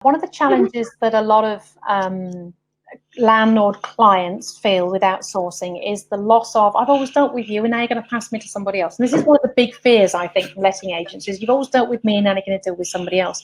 One of the challenges that a lot of landlord clients feel with outsourcing is the loss of, I've always dealt with you and now you're going to pass me to somebody else. And this is one of the big fears, I think, from letting agents is you've always dealt with me and now you're going to deal with somebody else.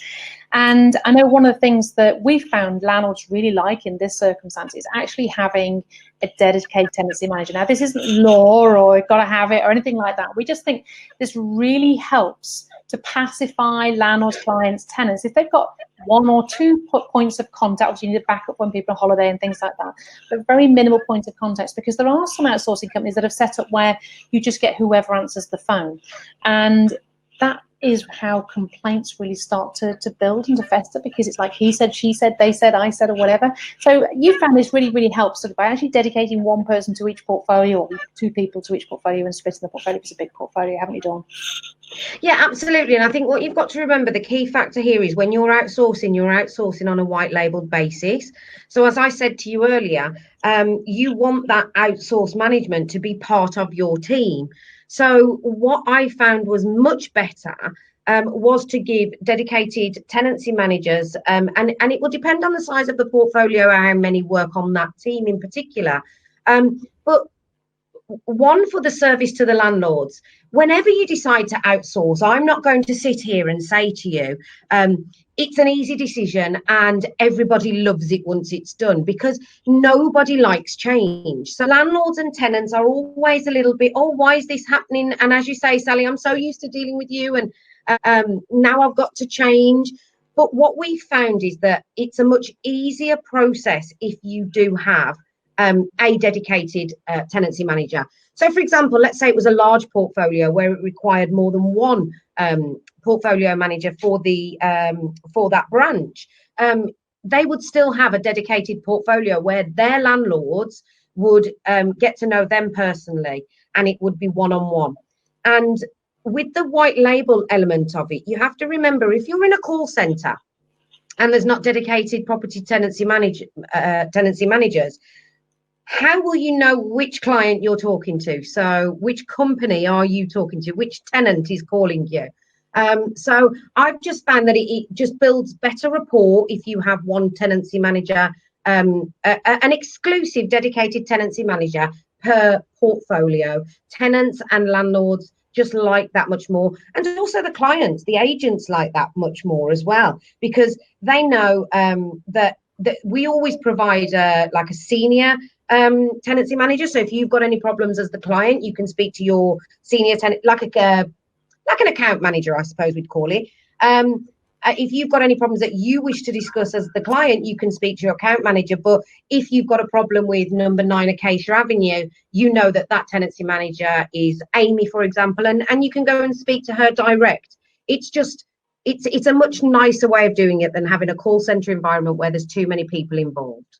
And I know one of the things that we've found landlords really like in this circumstance is actually having a dedicated tenancy manager. Now, this isn't law or you've got to have it or anything like that. We just think this really helps to pacify landlords, clients, tenants. If they've got one or two points of contact, obviously you need a backup when people are on holiday and things like that, but very minimal points of contact, because there are some outsourcing companies that have set up where you just get whoever answers the phone. And that is how complaints really start to build and to fester, because it's like he said, she said, they said, I said, or whatever. So you found this really helps sort of by actually dedicating one person to each portfolio, or two people to each portfolio, and splitting the portfolio. It's a big portfolio, haven't you, Dawn? Yeah, absolutely. And I think what you've got to remember, the key factor here is when you're outsourcing on a white labeled basis. So as I said to you earlier, you want that outsource management to be part of your team. So what I found was much better was to give dedicated tenancy managers, and it will depend on the size of the portfolio, how many work on that team in particular. But one, for the service to the landlords. Whenever you decide to outsource, I'm not going to sit here and say to you, it's an easy decision and everybody loves it once it's done, because nobody likes change. So landlords and tenants are always a little bit, oh, why is this happening? And as you say, Sally, I'm so used to dealing with you, and now I've got to change. But what we found is that it's a much easier process if you do have a dedicated tenancy manager. So, for example, let's say it was a large portfolio where it required more than one portfolio manager for that branch. They would still have a dedicated portfolio where their landlords would get to know them personally, and it would be one-on-one. And with the white label element of it, you have to remember, if you're in a call center and there's not dedicated property tenancy managers, how will you know which client you're talking to? So which company are you talking to? Which tenant is calling you? So I've just found that it just builds better rapport if you have one tenancy manager, an exclusive dedicated tenancy manager per portfolio. Tenants and landlords just like that much more, and also the clients, the agents like that much more as well, because they know that we always provide like a senior tenancy manager. So if you've got any problems as the client, you can speak to your senior tenant, like an account manager, I suppose we'd call it. If you've got any problems that you wish to discuss as the client, you can speak to your account manager. But if you've got a problem with number 9 Acacia Avenue, you know that tenancy manager is Amy, for example, and you can go and speak to her direct. It's a much nicer way of doing it than having a call center environment where there's too many people involved.